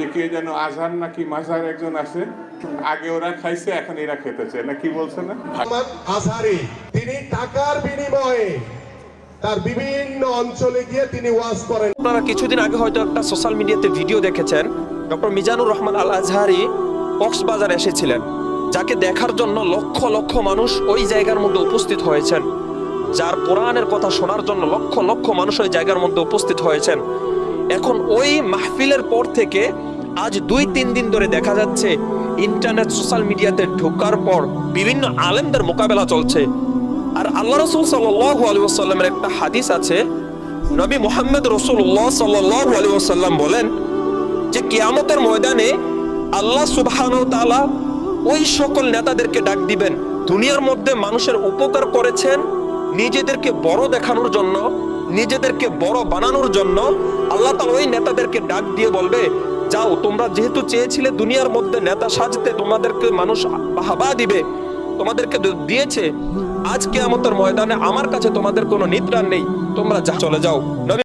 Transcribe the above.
যে কে যেন আজহার নাকি মাঝার একজন আছে, আগে ওরা খাইছে এখন এরা খেতেছে না, কি বলছে না? আজহারি তিনি টাকার বিনিময়ে তার বিভিন্ন অঞ্চলে গিয়ে তিনি ওয়াজ করেন। আপনারা কিছুদিন আগে হয়তো একটা সোশ্যাল মিডিয়াতে ভিডিও দেখেছেন, ডক্টর মিজানুর রহমান আল আজহারি কক্সবাজার এসেছিলেন, যাকে দেখার জন্য লক্ষ লক্ষ মানুষ ওই জায়গার মধ্যে উপস্থিত হয়েছেন, যার কোরআনের কথা শোনার জন্য লক্ষ লক্ষ মানুষ ওই জায়গার মধ্যে উপস্থিত হয়েছেন। এখন ওই মাহফিলের পর থেকে আজ 2-3 দিন ধরে দেখা যাচ্ছে ইন্টারনেট সোশ্যাল মিডিয়াতে ঢোকার পর বিভিন্ন আলেমদের মোকাবেলা চলছে। আর আল্লাহ রাসূল সাল্লাল্লাহু আলাইহি ওয়াসাল্লামের একটা হাদিস আছে, নবী মুহাম্মদ রাসূলুল্লাহ সাল্লাল্লাহু আলাইহি ওয়াসাল্লাম বলেন যে কিয়ামতের ময়দানে আল্লাহ সুবহানাহু ওয়া তাআলা ওই সকল নেতাদেরকে ডাক দিবেন দুনিয়ার মধ্যে মানুষের উপকার করেছেন, নিজেদেরকে বড় দেখানোর জন্য, নিজেদেরকে বড় বানানোর জন্য আল্লাহ তাআলা ওই নেতাদেরকে ডাক দিয়ে বলবে, যাও তোমরা যেহেতু চেয়েছিলে দুনিয়ার মধ্যে নেতা সাজতে, তোমাদেরকে মানুষ বাহবা দিবে, তোমাদেরকে দিয়েছে, আজ কিয়ামতের ময়দানে আমার কাছে তোমাদের কোনো নিদ্রা নেই, তোমরা চলে যাও।